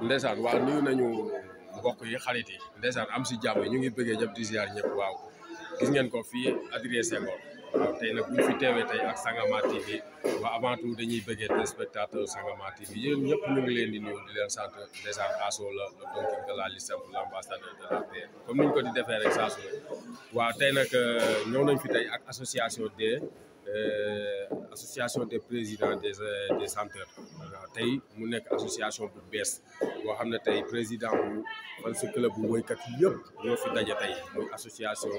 ndeysaan waaw nuyu nañu mbokk yi xarit yi ndeysaan am si jàmm ñu ngi bëggee ñëpp di ziar ñëpp waaw gis ngeen ko fii Adrien Senghor waaw tey nag buñ fi teewee tey ak Sangomar TV waaw avant tout dañuy bëggee téléspectateur Sangomar TV yéen ñëpp ñu ngi leen di nuyu di leen sant ndeysaan Asso la le Don King de la lutte simple l'ambassadeur de la paix comme ni ñu ko di defee rek saa su ne waaw tey nag ñëw nañ fi tey ak association des présidents des chanteurs waaw tey mu nekk association bu bees boo xam ne tey président bu fans club bu woykat yëpp ñoo fi daje tey muy association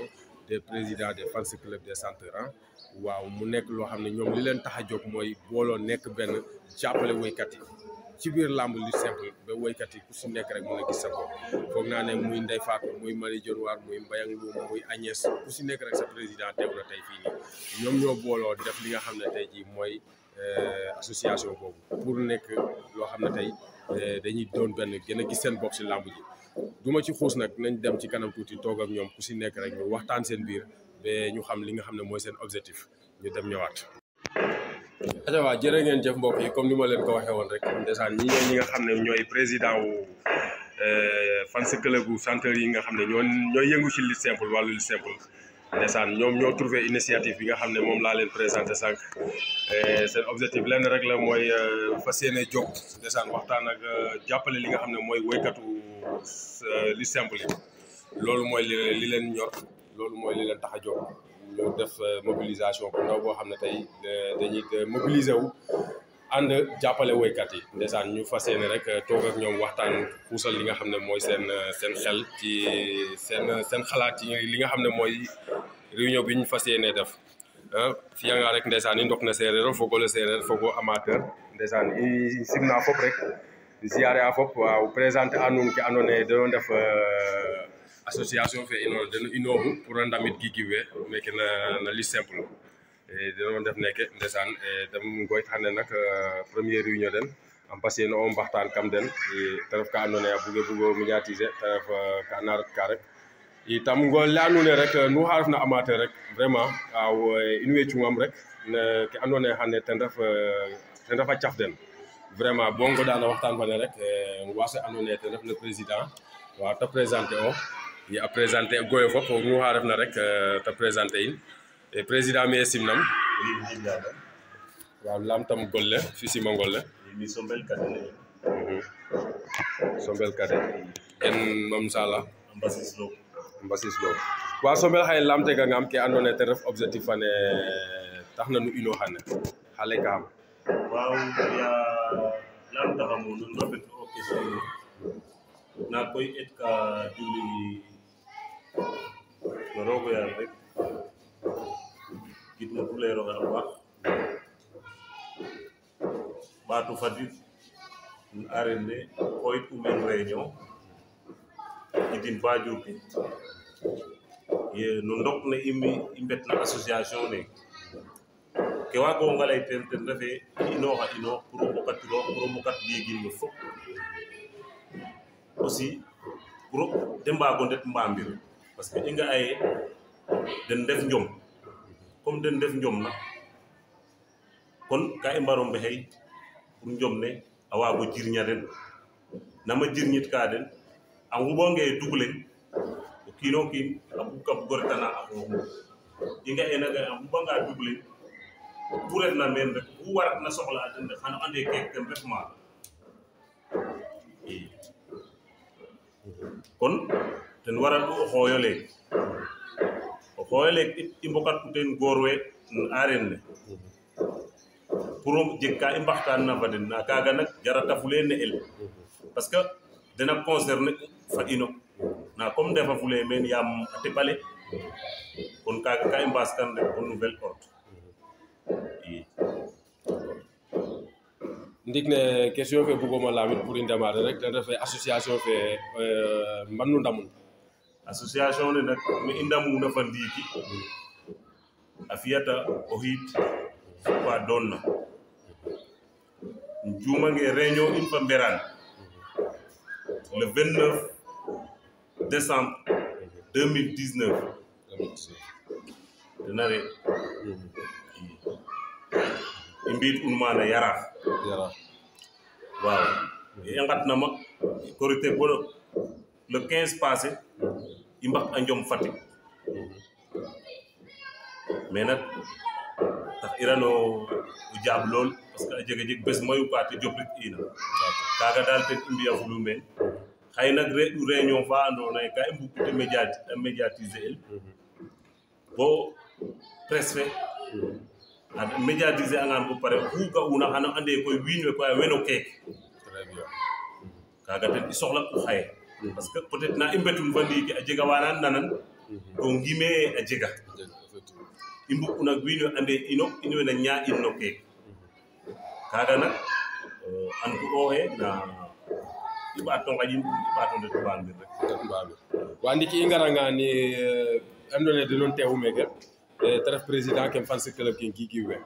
des présidents des fans club des chanteurs ah waaw mu nekk loo xam ne ñoom li leen tax a jóg mooy booloo nekk benn jàppale woykat yi ci biir làmb lutte simple ba woykat yi ku si nekk rek mën a gis sa bopp foog naa ne muy Ndeye Fatou muy Marie Dior War muy Mbayang Loum muy Agnès ku si nekk rek sa président teew na tey fii nii ñoom ñoo booloo def li nga xam ne tey jii mooy association boobu pour nekk loo xam ne tey dañuy doon benn gën a gis seen bopp si làmb ji du ma ci xuus nag nañ dem ci kanam tuuti toog ak ñoom ku si nekk rek ñu waxtaan seen biir ba ñu xam li nga xam ne mooy seen objectif ñu dem ñëwaat. aja waa jërë ngeen jëf mbokk yi comme ni ma leen ko waxee woon rek ndeysaan ñi nga xam ne ñooy président wu fans club bu chanteur yi nga xam ne ñooy yëngu ci lutte simple wàllu lutte simple ndeysaan ñoom ñoo trouvé initiative bi nga xam ne moom laa leen présenté sànq seen objectif lenn rek la mooy fas yéene jóg ndeysaan waxtaan ak jàppale li nga xam ne mooy woykatu lutte simple yi loolu mooy li leen ñor loolu mooy li leen tax a jóg ñu def mobilisation bu ndaw boo xam ne tey dañuy mobiliser wu ànd jàppale woykat yi ndeysaan ñu fas yéene rek toog ak ñoom waxtaan xuusal li nga xam ne mooy seen xel ci seen xalaat ci li nga xam ne mooy réunion bi ñu fas yéene def fiya nga rek ndeysaan i ndok na séeréer o fogole séeréer fogo amateur ndeysaan i simna fop rek ziare a fop waaw présenter a nuun ke andoona yee dañoo def association fe deno inooxu pour a ndamit Guigui we meke na lutte simple deno ndef neke ndeysaan dem ngoyit xane nak première réunion den am fas yéene o mbaxtaan kam den te ref ka andoona yee a bugo médiatiser te ref ka na ret ka rek itam ngo laya nuun rek nu xa refna amateur rek vraiment waaw in way cungam rek ke andoona yee xane ten ref a caf den vraiment bo ngodaana waxtaan fane rek waase andoona yee ten ref le président waaw te présenter o i a présenter goye fop nu xa refna rek te présenter in président me simnam waaw lamtam golle fi sima ngolle mi Sombel Kade Sombel Kade en Mam Sala Mbassis Lo waaw Sombel xaye lamtega ngam ke andoona yee ten ref objectif fane tax na nu ino xane xale ka xam waaw ya lamtaxamo nun rafet o question na koy et ka julli no roogo yaal rek gidma tuleeroxe a paax ɓaatu fadid aren ne xoyit u meen réunion gidin ba Diouf no ndok ne i mbetna association ne ke waagoonga lay ten refe inooxa inoox pour o mbokat liigin no fop aussi pour de mbaago ndet mbamir parce que i nga'a ye den ndef njom comme den ndef njom na kon ka i mbaro mbexey pour njom ne a waago jirña den nama jirñit ka den a nguɓonge dugle o kiino kiin a bugo retana a xooxum i nga'e naga a nguɓanga dugle ku refna meen rek ku waratna soxla a den rek xano ande keek ten ref maaga i kon ten waral o xooyo leek i mbokat u teen goor we no aareer ne pour jeg ka i mbaxtaan na fa den na kaaga nak jarata fule ne'el parce que dena concerné fa ino na comme ndefa fule meen yaam a teɓale kon kaaga ka i mbaas kan rek o nouvel ordre i ndik ne question fe bugoma lamit pour i démarrer rek ten refe association fe mban nu ndamun association ne nak me i ndamuna fa ndiiki a fiyata o xiid fa doon na juumange réunion in fa mberaan le 29 décembre 2019 dena re i mbiit un maana Yaraax waaw i ngatnama korité bo le 15 passé i mbax a Njom Fatick mais nak tax irano o jaab lool parce que a jeg bes mayu ka te joprit ina kaga dal ten i mbi'a fulu meen xëy nag reɗ'u réunion fa andoona yee ka i mbug'u te médiatiser el bo presse fe a médiatiser angaan bo pare oxu ga'una xano ande koy wiin we koy a weno keek kaaga ten i soxla'u xaye parce que peut être na i mbetun fa ndiiki a jega wa na nanan to ngimee a jega i mbug'u nak wiin we ande in we na ñaa'in no keek kaaga nak andu'ooxe na i ɓaato ngaƴin i ɓaato ndet mbamir rek wa ndiki i ngaranga ni andoona yee denoon teexu meeke te ref président kem fan si club ke Guigui we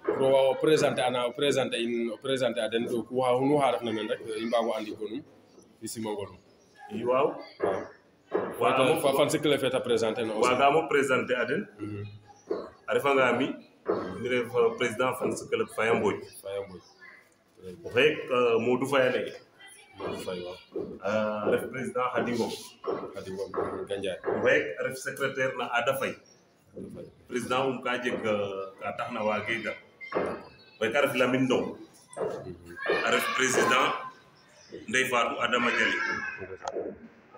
pour o présenter a den to nu xa refna meen rek i mbaago andi gonum i simangonum i waaw fa fan si club fe ta présenter na aussi waagaam o présenter a den a refanga mi ref président fan si club Faya Mbodj o xeek Modou Faye a lay Modou Faye waaw ref président Khady Ngom Gandiaye o xeek a ref secrétaire na Ada Faye président ka jeg ka taxna waage ga oxe ka ref Lamine Ndong a ref président Ndeye Fatou Adama Dialli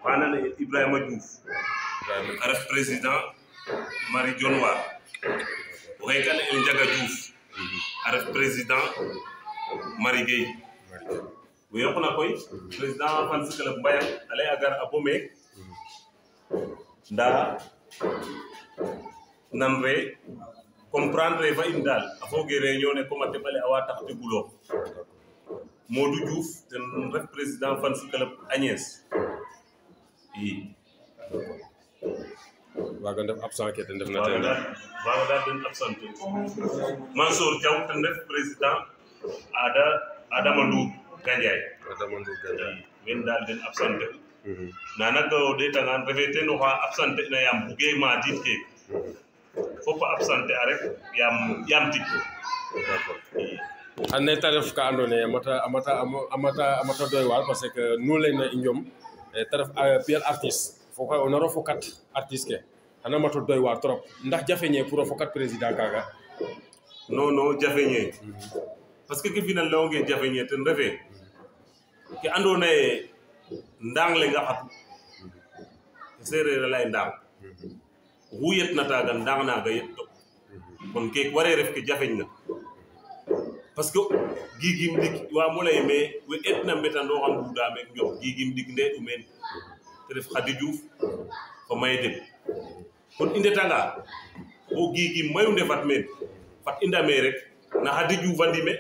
oxa nana Ibrahima Diouf a ref président Marie Dione War oxe ka ne'el Ndiaga Diouf a ref président Marie Gueye we yoqna koy président fan si club Mbayang a lay a gar a bo meek ndaa nan re comprendre fa in daal a fooge réunion ne comme a teɓale a wa tax te buloox Modou Diouf ten ref président fan si club Agnès i waaga ndef absent ke ten ndefna waaga daal den absent Mansour Diaw ten ref président Adama Ndour Gandiaye wen daal den absent nda nak o ɗeetangaan refee ten oxa absent na yaam buge maadiid ke fop a absent a rek yaam tig xan ta ref ka andoona yee a mata doy waar parce que nu layna i Njom ta ref Pierre artiste fo koy o nar o fokat artiste ke xana mat o doy waar trop ndax jafeñee pour o fokat président kaaga non jafeñee parce que ke fina layonge jafeñee ten refee ke andoona yee ndaang le nga xatu seereer a lay ndaang oxu yetna taaga ndaang naaga yet to kon keek waree ref ke jafeñ na parce que giigim ndik waamo lay me we etna mbetandooxa mbuuda meek Njom giigim ndik ndee'u meen te ref Khady Diouf fo Maye Deb kon i ndetanga bo giigim mayu ndefat meen fat i ndame rek na Khady Diouf a ndime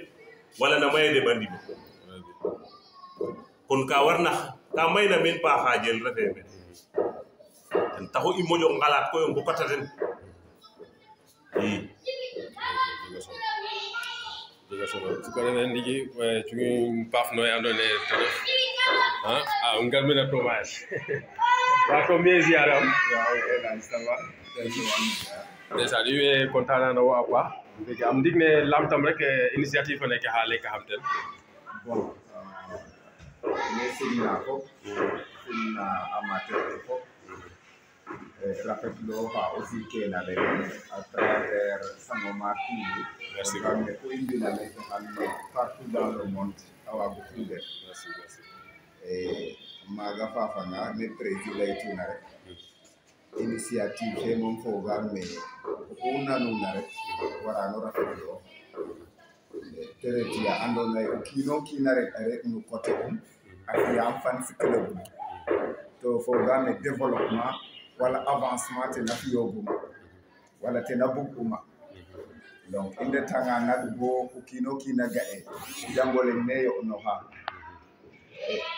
wala na Maye Deb a ndime kon ka warna ka mayna meen paaxaajel refee meen ten taxu i moƴo ngalaat koy o mbokata den i jega solo su ko defee ndiki cungi paaf noy andoona yee te ref a ngarmina toomage wa ko miye ziare am ndeysaan in way content na wo a paax ndiki am ndig ne lamtam rek initiative fa neke xa leka xam ten bon mais simna fop simna amateur ke fop rafetlo xa aussi kena ren à travers Sangomar TV Merci. xam ne ku i mbina meke xam ne partout dans le monde a waago fuude maaga faafanga ne président laytuna rek initiative fe moom foogaam me oxu nanuna rek warano rafetlo te ret ya andoona yee o kiin o kiin a ret no côté a fi'aam fan si club to foogaam e développement wala avancement ten a fi'ooguma wala ten a bug'uma donc i ndetanga nak bo o kiin o kiin a ga'e jangole ne yo'nooxa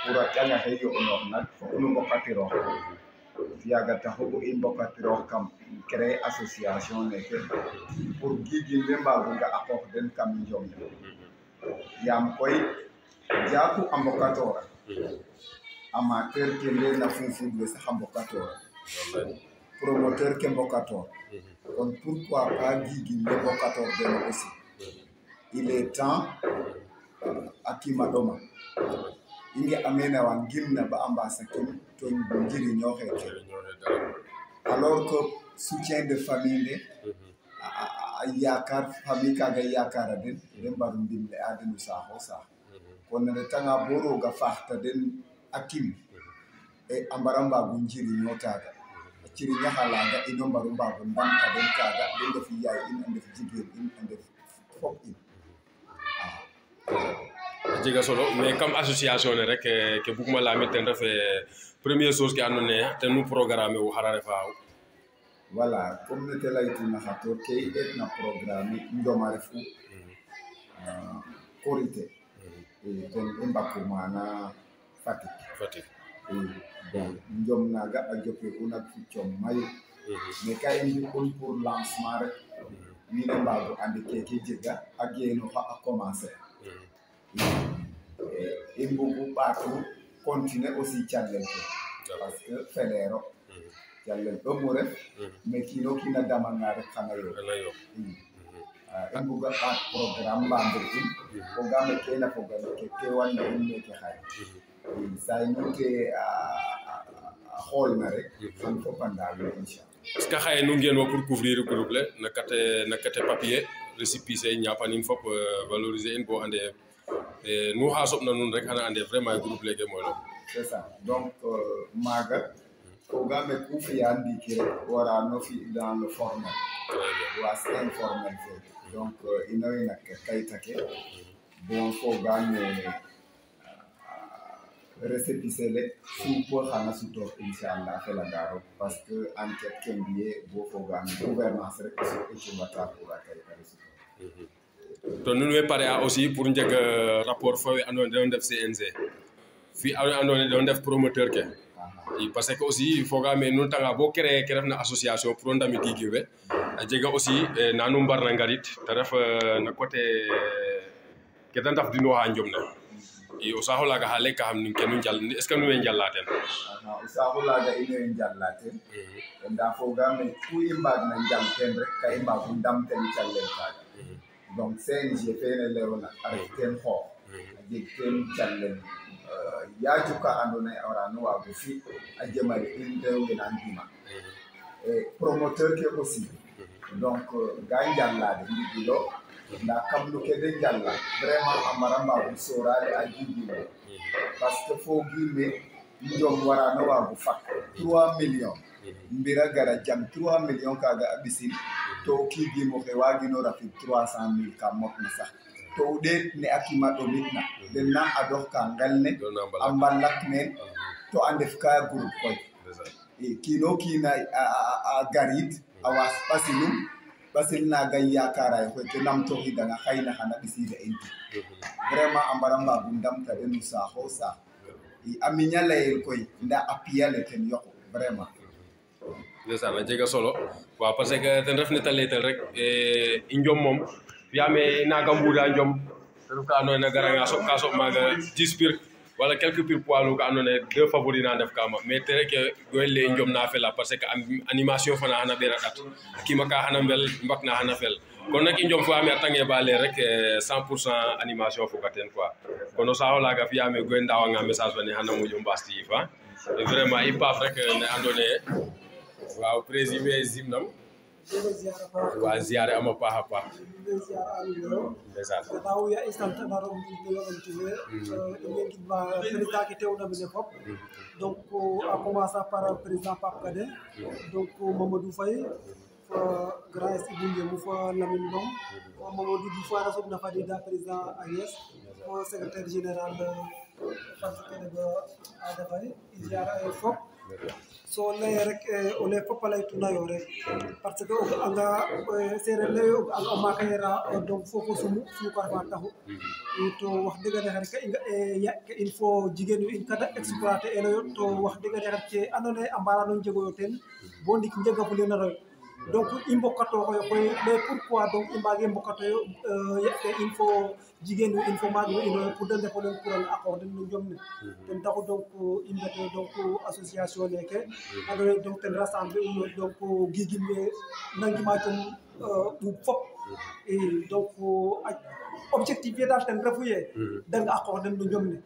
pour a ƴang axe yo'noox nak fook nu mbokatiroox yaaga taxu bo i mbokatiroox kam créer association neke pour giigin we mbaago nga a qoox den kam Njom yaam koy jaaku a mbokatoora amateur ke ndeena fuufuud we sax a mbokatoora promoteur ke mbokatoor kon pourquoi pas giigin we mbokatoor den aussi il est temps a kiima ɗoma inge amena wan gimna ba ambasa kin to njiri ñoxe ke alors que soutien de famille yakar famille kaga yakara den mbaru ndimle adenu saxo sax kon ne tanga boro ga faxta den akim e ambara mbagu njiri ñotaga ciri ñaxalaga ino mbaru mbagu ndamta den kaga den def yaay in a ndef jigéen in a ndef fop in jega solo mais comme association ne rek ke buguma lamit ten ref première chose ke andoona yee ten nu programme u xara refa voilà comme ne te laytuna xator ke i ɗetna programme njoma refu korité ten i mbaku mana Fatick bon njom naga a jope una fi com mayu mais ka i mbi'un pour lancement rek wiin we mbago andi keke jega a geenoxa a commencer i mbugu ɓaatu continuer aussi calel ke parce que feleero calel ɗomu ref mais kiino kiina damanga rek xana yo i mbuga ɓaat programme mbamir in fogame kena fogame ke tewanna in meke xaye saa ñu te a xoolna rek xan fop a ndaawiin inchallah est-ce que xaye nu ngeen wa pour couvrir groupe le na kate papier récépissé ñapanin fop valoriser in bo ande nu xa soɓna nuun rek xana ande vraiment groupe leke mooy lo c'est ça donc maaga fogame ku fiya ndiiki rek warano fi dans le formel was informel fe donc inoy nak kayita ke bon fogame récépissé le suupo xana sutor inchallah felangaro parce que enquête ke mbiye bo fogame gouvernance rek so ecumata pour a kayita le sutor to nun we pare a aussi pour njeg rapport fo we andoona yee den ndef CNG fi andoona yee den ndef promoteur ke i parce que aussi fogaame nun tanga bo créer ke refna association pour ndamit gigiw we a jega aussi na nu mbarna ngarit te ref no côté ke da ndafdinooxa njom ne i o saax olaaga xa lek ka xam nin ke nu njal est ce que nu we njala ten o saax olaaga in way njala ten ndaa fogaame ku i mbaagna njal ten rek ka i mbaagu ndam ten calel kaaga donc CNG fene lewna a ref ten xoox a jeg ten calel yaaju ka andoona yee a warano waago fi a jemale in rew we na ndima promoteur ke aussi donc ga njalaade ndigilo ndaa kam no ke de njala vraiment a mbara mbaago sooraale a jigino parce que fogiime njom warano waago fak 3 millions mbira gara jang 3 millions kaaga a ɓisin to kiigim oxe waagino rafid 300,000 ka motna sax to o ɗeet ne a kima ɗomitna den na adox ka ngel ne a mbalak neen to a ndef ka groupe koy i kiino kiina a garid a waas ɓasilum ɓasil naaga yakara ye koy ke namtoxidanga xayna xana ɓisiida in vraiment a mbara mbaagu ndamta den no saaxo saax i a miña layel koy ndaa a piyale ten yoqu vraiment ndeysaan a jega solo waaw parce que ten ref ne ta laytel rek i njom moom fi'aame naaga mbuuda njom te ref ka andoona yee na garanga soɓ ka soɓ maaga 10 pir wala quelques pir poids lourds ka andoona yee 2 favori na ndef ka ma mais te rek goyel le njom na fela parce que animation fana xana ɓeer a ɗat a kiima ka xana mbel mbak na xana fel kon nak i njom fi'aame a tange ba lay rek 100% animation foga ten quoi kon o saax olaaga fi'aame goye ndaawanga message fane xana moƴo mbaasti yiif vraiment i paaf rek ne andoona yee waaw président zimnam wa ziare ama paax a paax ndeysaan taw ya istante na rom de lantine ine gidma président ke teewna mene fop donc a commencer par président Pape Kade donc Mamadou Faye grand Ibou mu fa Lamine Ndong Mamadou Diouf a soɓna fadida président AIS secrétaire général parti kene ba Ada Faye i ziare a fop so leye rek o lay fop a laytuna yo rek parce que o ga'anga seereer lay o ga'anga o maak a yara donc fofo sumu ka refa taxu to wax dëgg neex rek ya ke il faut jigéen we in kada exploiter enoyo to wax dëgg neex rek ke andoona yee a mbarano njegoyo ten bo ndik njegafuleenaroyo donc i mbokatooxoyo koy mais pourquoi donc i mbaage mbokatoyo ke il faut jigéen we in fo maag we inoyo pour de ndefo len pour a qoox den no njom ne ten taxu donc i mbetoyo donc association neke andoona yee donc ten rassemble uno donc giigim we nangima cum ɓuuɓ fop i donc objectif fe daal ten refu yee da nga a qoox den no njom ne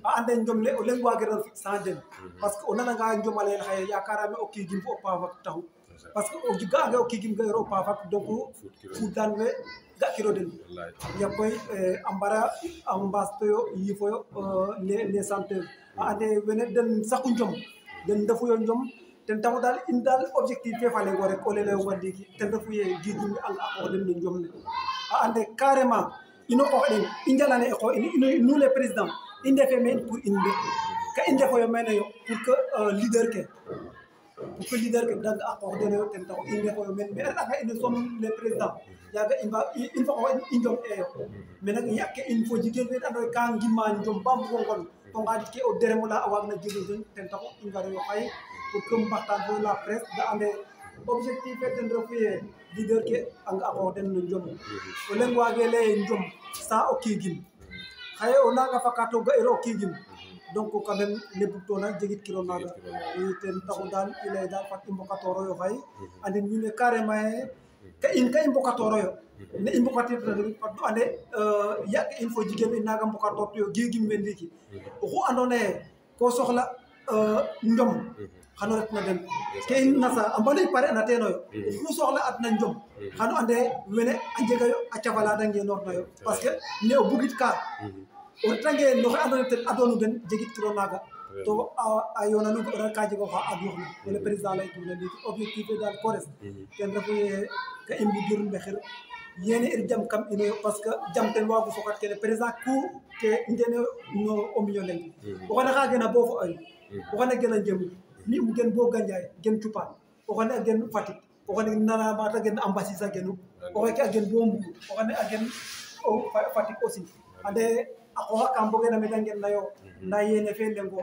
a ande njom le o leng wagiran fi sans den parce que o nananga njomalel xaye yakarame o kiigim fo o paafak taxu parce que o ga'ange o kiigim ga'iro o paafak donc fudan we ga'kiro den ya koy a mbara a mbaastoyo yiifoyo les chanteurs a ande wene den saqu njom den ndefuyo njom ten taxu daal in daal objectif fe falengo rek o lelayoonga ndiiki ten refu ye gidim we a qoox den no njom ne a ande carrément ino qoox den i njalane e qoox in nous les présidents i ndefe meen pour in de ka i ndefoyo mene yo pour que leader ke dang a qoox denoyo ten taxu i ndefoyo meen mais a re'anga in sommes les présidents yaaga in fa qoox i njom eyo mais nak yaq ke in fo jigéen we andoona yee ka ngima njom ba mbugo ngon to ngaadit ke o derem ola a waagna jega den ten taxu i ngaroyo xaye pour que mbaxtaan fo la presse da ande objectif fe ten refu ye leader ke a qoox den no njom o leng waage leye njom sans o kiigin xaye o nanga faka to ga'iro o kiigin donc quand même ne bugtoona jegit kiro naaga i ten taxu daal i lay daal fat i mbokatoroyo xaye andin wiin we carrément ye ka i mbokatoroyo ne i mbokatirna fat nu ande yaag in fo jigéen i naaga mbokatortuyo giigim we ndiiki oxu andoona yee ko soxla njom xano retna den ke in nasa a mbano i pare na teenoyo oxu soxla adna njom xano ande wene a njegayo a cafala da ngenoornayo parce que ne o bugit ka o retange noxe andoona yee ten adonu den jegit kiro naaga to a yoonanu ga ka jeg oxa aduuxna wala président laytuna ndiiki objectif fe daal kores ten refu ye ka i mbugir mbexir yene ir jam kam inoyo parce que jam ten waagu fokat kene président ku ke njene no o million leng o xene xa gena bo fo ay o xene gena njemu ni um gen bo Gandiaye gen Cupaan o xene a gen Fatick o xene nana mata gen Ambassise a genu o xeke a gen bo Mbour o xene a gen Fatick aussi ande a qooxa ka mbogena mete ngen nayo nda yene fe lengo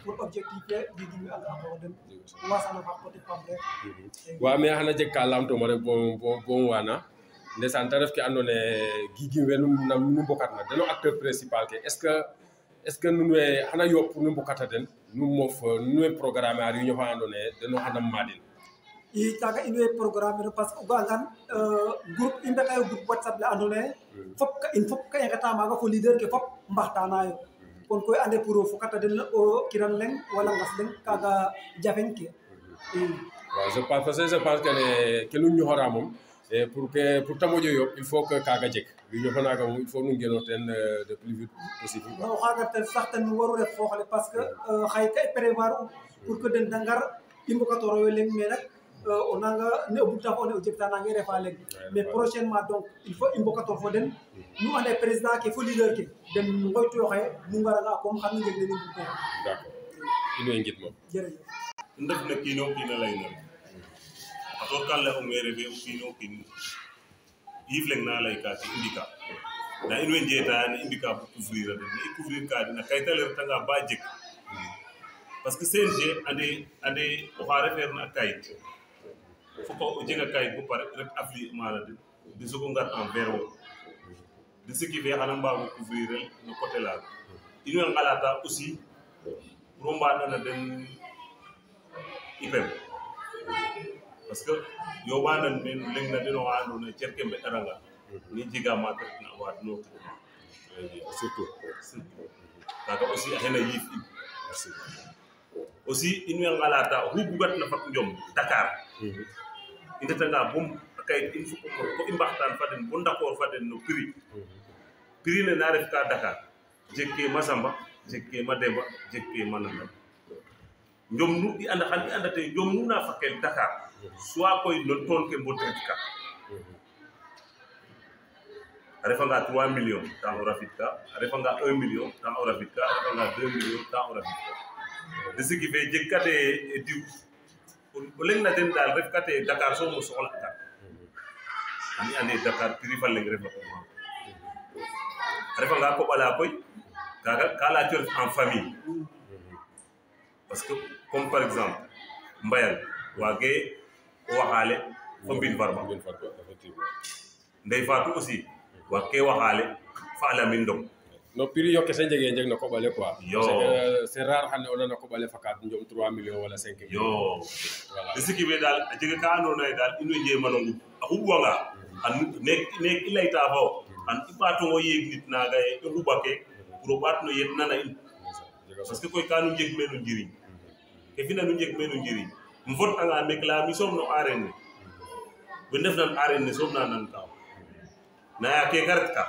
pour objectif fe jigimi a qoox den wasana fa peut être pam rek wa mais xana jeg ka lamtoma rek bo wana ndeysaan te ref ke andoona yee giigim we nu mbokatna deno acteur principal ke est ce que nuun we xana yooɓ pour nu mbokata den nu moof nuun we programme a réunion fa andoona yee deno xana maadin i kaaga in way programme parce que o ga'angan groupe i mbexeyo groupe WhatsApp le andoona yee fop ka i ngeta maaga fo leader ke fop mbaxtaanaayo kon koy ande pour o fokata den o kiran leŋ wala ngas leŋ kaaga jafeñ ke i waaw je pense que nu ñoxora moom pour ta moƴo yooɓ il faut que kaaga jeg réunion fa naaga moom il faut nu ngeno ten de plus vite possible no o xaaga ten sax ten waru ref xooxale parce que xaye ka i prévoir pour que den da ngar i mbokatoroyo leŋ mais nak o nanga ne o bugta fo ne o jegta nange refa leŋ mais prochainement donc il faut i mbokator fo den nu ande président ke fo leader ke den ngoytuyo xaye nu ngaranga comme xan nu njeg den i mbugte d'accord in way ngid moom jerejef ndef na kiino kiina layna a toor kan lay ong refe o kiino kiin yiif leŋ na layka ke i mbika nda in way njeeta ne i mbika bo couvrir a den ne i couvrir ka den a kayitale retanga ba jeg parce que CNG ande oxa refeerna a kayit foko o jega kayit bo pare ret appliquer mana den de sogo ngar envers wo de ce qui fait xana mbaago couvrir el no côté laaga in way ngalata aussi pour o mbaɗana den IPM parce que yoɓanan men leŋna den oxa andoona yee cerke mbeɗaranga ni jega maak retna a waadno surtout kaaga aussi a xena yiif in aussi in way ngalata oxu bugatna fat njom Dakar i ndetanga bom a kayit in ko i mbaxtaan fa den bo d'accord fa den no prix ne na ref ka Dakar jeg ke Masamba jeg ke Mademba jeg ke Mananda njom nu i anda xan i andate njom nu na fakel Dakar soit koy no toon ke mbodrit ka a refanga 3 millions temps o rafid ka a refanga 1 million temps o rafid ka a refanga 2 millions temps o rafid ka de ce qui fait jeg kate diw o leŋ na den daal ref kate Dakar soom o soxla ka ani ande Dakar prix fa leŋ refa a refanga koɓala koy kaaga ka yaaco ref en famille parce que comme par exemple Mbayal waage o waxaale fo Mbin Farba Ndey Fatou aussi waag ke waxaale fa Lamine Ndong no prix yo kese njeg na koɓale quoi yo c'est rare xane o nana koɓale fakat njom 3 millions wala 5 millions yo voilà de ce qui fait daal a jega ka andoona yee daal in way njeemanongu a xuɓwanga an neek i layta fo an i ɓaatongo yeeg nit naaga ye i xuɓa ke pour o ɓaat no yet nana in parce que koy kanu jeg menu njiriñ ke fina nu jeg menu njiriñ um fot anga mek la mi som no arène be ndef nan arène som na nan ka naya ke garat ka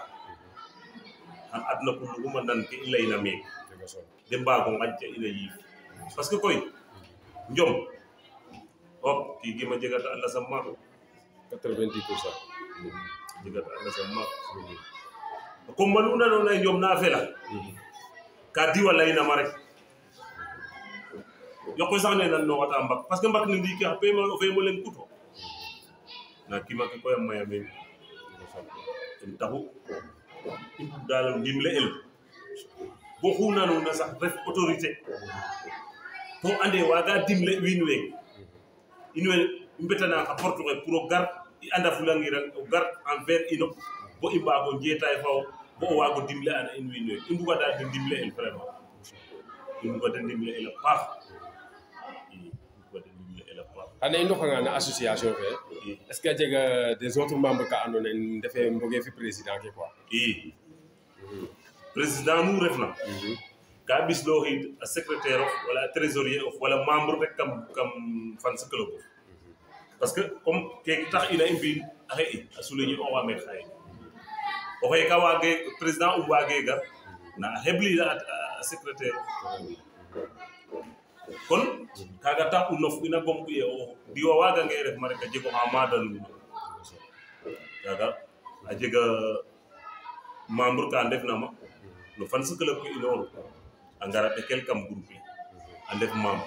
an adna kullu nan ke ilayna mek de mbago ngajja ina yif parce que koy njom hop ki gima jegata Allah sama 90% jegata Allah sama ko maluna no nay njom na fela ka di wala ina ma rek yokoy sax ne nan no wata mbak parce que mbak ni ndi ki pe ma fe mo len kuto na kima ke koy maya men en taxu dalam dimle el bo xuna no na sax ref autorité to ande waga dimle winwe inwe mbetana ka portugais pour gar i anda fulangira o gar envers ino bo imbago jetay faw bo wago dimle ana in winwe imbuga dal dimle el vraiment imbuga dal dimle el paax ane indo xanga na association fe est ce que jega des autres membres ka andona ndefe mboge fi président ke quoi président nu refna ka bislo hit a secrétaire of wala trésorier of wala membre rek kam fan sa club parce que comme ke tax ina imbi axe a souligner o wa met xay o xey ka wage président wage ga na hebli a secrétaire kon kaga ta unof ina gom ku o diwa waga ngay ref ma rek a jego ha madal kaga a jega membre ka ndef na ma no fan sa club ko ino angara de quelqu'un groupe andef membre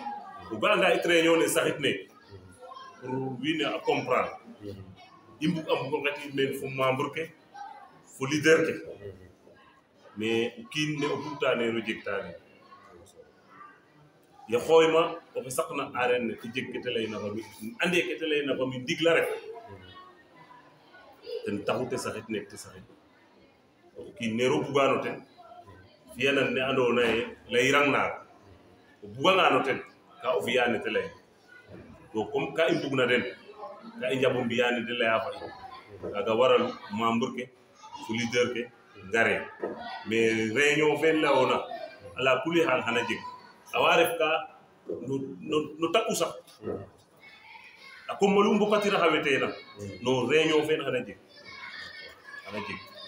bu ga nga it réunion ne saxit ne pour wine a comprendre imbu am ko ngati men fu membre ke fu leader ke mais kin ne o putane ro jektane ya xoyma o fi sakna arène ci jegkete lay na fami ande kete lay na fami digla rek ten taxute saxit nek te saxit ki nero bugano ten fiyana ne ando nay lay rangna buganga no ten ka o fiyane te lay to comme ka imbugna den ka injabo mbiyane de lay afa kaga waral membre ke fu leader ke ngare mais réunion fen la ona ala kuli hal hana jeg awaref ka no takku sax ako malum bokati raxawetena no réunion fen hana jeg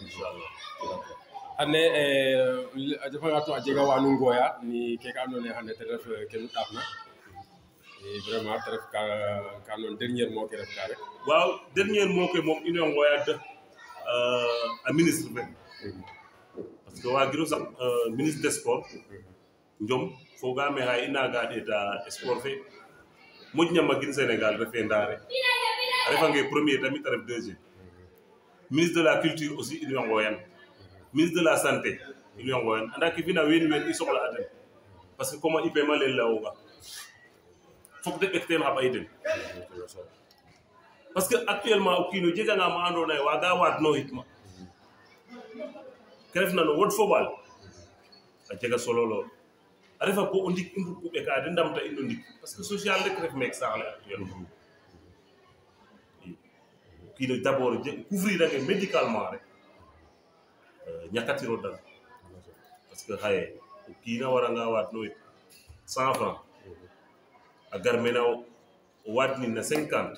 inshallah ane a jafanga to a jega wanu ngoya ni ke ka andona hande te ref ke nu tapna et vraiment te ref ka non dernier mot ke ref ka rek waaw dernier mot ke mom ino ngoya de a ministre fe parce que wa giro sax ministre des sports njom fogame hay inaga ɗeta sport fe moƴñama gin Sénégal refe ndare a refange premier tamit a ref deuxième ministre de la culture aussi in way ngoyan ministre de la santé in way ngoyan anda ke fina wen wen i soxla a den parce que comment i paiement len lawoga fok de ɓek ten xa ɓay den parce que actuellement o kiino jeganga ma andona ye waga waadno xitma ke refna no wod fo ɓaal a jega solo lool a refa bo o ndik i mbug ku ɓeka de ndamta in o ndik parce que social rek ref meek saaxle actuellement kiino d' abord couvrir ange médicalement rek ñakatiro dal parce que xaye o kiina waranga waadno it 100 francs a gar mena o waadnin na 50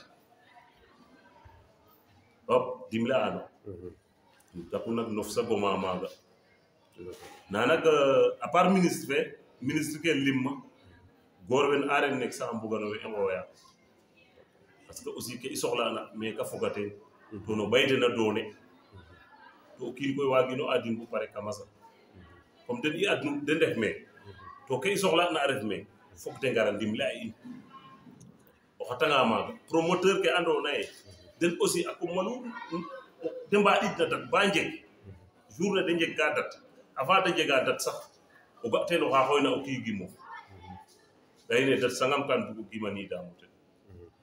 hop dimle ano tapu nak nof sa goma maaga na nak à part ministre ke limma goor wen arène nek sax mbugano we ngoya parce que aussi ke i soxlana mais ka fogate to no bayde na doone to kiin koy wagino adin bu pare kamasa comme den i adnu den def me to ke i soxlana a ref me fok de ngara ndimle a in o xatanga maaga promoteur ke ando naye den aussi ako malu de mbaɗit na dat ba njeg journée de njeg ka dat avant de njega dat sax o ga ten oxa xooyna o kiigimo leyine dat sangam kan bugu gimanidamo ten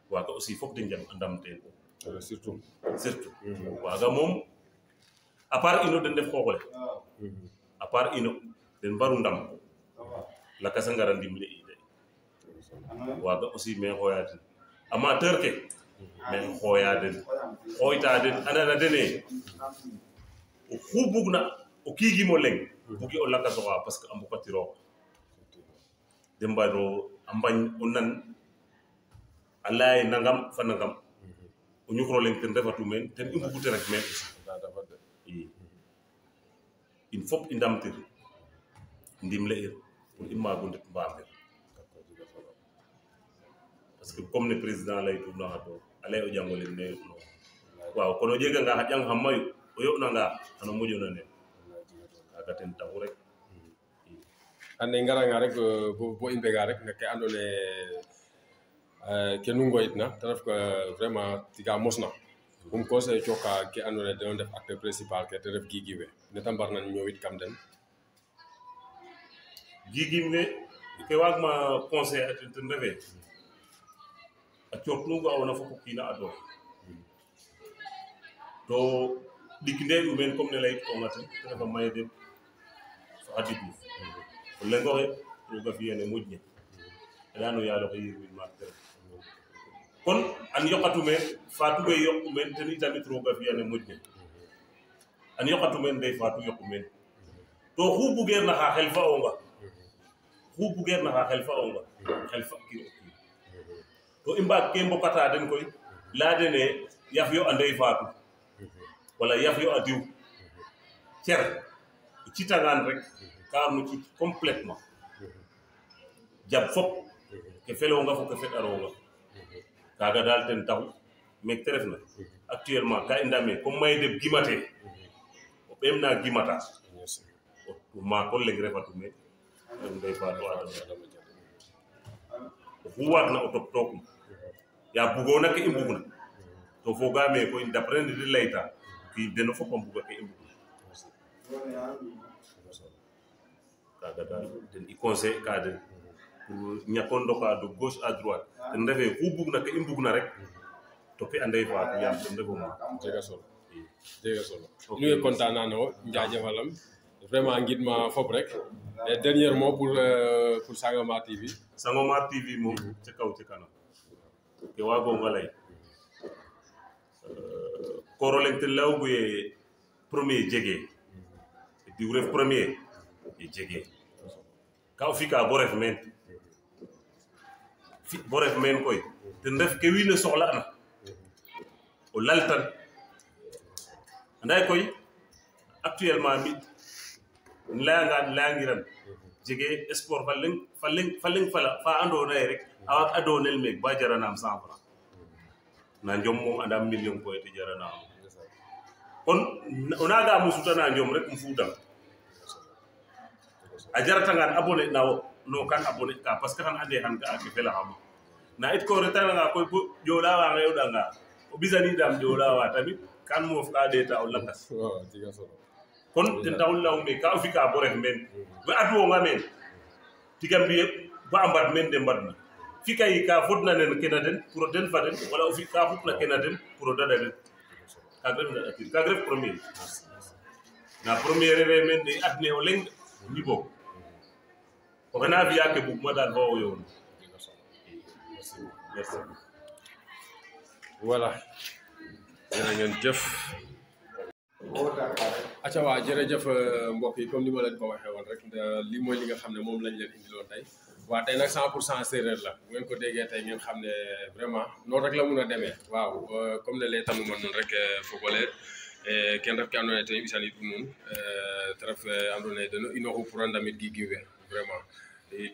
waaga aussi fok de njang a ndam ten surtout waaga moom à part ino den def xooxole à part ino den mbaru ndam lakasa ngara ndimle i de waaga aussi mais xooya den amateur ke mais xooya den xooyta den andana dene o xu bugna o kiigimo leng bugi o lakasoxa parce que a mbukatiro dembaro ambañ onan alay nangam fa nangam o ñukro leng ten refatu men ten i mbugu te ref men aussi in fop i ndamtir ndimle ir pour i maago ndet Mbamir parce que comme ne président laytuna xato a lay o jango leng ne yo'no waaw kono o jeganga xa ƴang xa mayu o yo'nanga xano moƴona nen kaga ten taxu rek ande ngaranga rek bo i mbega rek no ke andoona yee ke nu ngoyitna te ref que vraiment tiga mosna um conseil cooka ke andoona yee den ndef acteur principal ke te ref Guigui we ne ta mbarna ñoowit kam den Guigui we ke waagma conseil a ten refe a coox nu ga'oona fop o kiin a adoox to ɗik ndee'u meen comme ne layit'oonga ten te ref a maye den fo Khady Diouf o leŋ oxe roog a fi'aa ne moƴna anda no yaal oxe yirmin maak te ref kon an yoqatu meen Fatou Gueye yoqu meen ten itamit roog a fi'aa ne moƴna an yoqatu meen Ndeye Fatou yoqu meen to xu bugeerna xa xel fa'oonga xel fa'kiro o kiin to i mbaag ke mbokata den koy laya dene yaf yo a Ndeye Fatou wala yaf yo a diw cer i citangaan rek ka warno cit complètement jab fop ke felonga fo ke feɗaronga kaga daal ten taxu meek te refna actuellement ka i ndame comme maye deɓ gimate o ɓeem na gimata o maako leng refatu meen ten Ndeye Fatou Adama oxu waagna o toptookum ya bugoona ke i mbugna to fogaame koy d'après ne de layta ki deno fop a mbuga ke i mbugna kaga daal ten i conseil ka den pour ñako ndoka de gauche à droite ten refe xu bugna ke i mbugna rek to ke a Ndeye Fatou yaam ten refu ma jega solo nu ye content na no njajefalam vraiment ngidma fop rek et dernier mot pour Sangomar TV Sangomar TV moom ca kaw ca kanam ke waagonga lay kooro leng ten layoogu ye premier jegee diw ref premier e jegee ka o fika bo ref meen fi bo ref meen koy ten ref ke wiin we soxla'na o laltan andaye koy actuellement mi layangiran jegee sport fa leŋ fa andoona yee rek a waag a doonel meek ba jaranaam 100 francs na njom moom andaam million koy te jaranaam kon o nanga mo sutana njom rek um fuudang a jaratangaan abonné na wo no kan abonné ka parce que xan ande xan ga'a ke felaxama na it ko retananga koy bo Diola wa ngeyoɗanga o ɓisaniidam Diola wa tamit kan moof ka ɗeeta o lakas kon ten taxu leyume ka o fika bo ref meen we adwonga meen tiga mbiye ba a mbad meen de mbadna fi kay ka fodna nen kena den pour o den fa den wala o fi ka xupna kena den pour o dada den kaga ref ndaɗatir kaga ref premier na premier refe meen de adne o leŋ ñibo oxe na fi'a ke bugma daal fo o yoon merci voilà jërë ngeen jëf acca waa jërëjëf mbokk yi comme ni ma leen ko waxee woon rek lii mooy li nga xam ne moom lañ leen indiloon tey waa tey nag 100% séeréer la bu ngeen ko déggee tey ngeen xam ne vraiment noonu rek la mun a demee waaw comme ne lay tanuma noonu rek fogole ken ref ke andoona yee ten i ɓisanid u nuun te ref andoona yee deno inooxu pour a ndamit Guigui we vraiment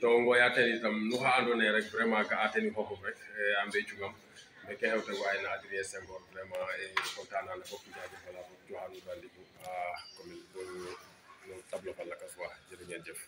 to ngoya ten itam nu xa andoona yee rek vraiment ga'a ten i xooxof rek a mbecungam mais ke xewtego ay na Adrien Senghor vraiment content na fop njaajëfala fop joxanuga ndiku a commune no tableau fa lakas wa jërë ngeen jëf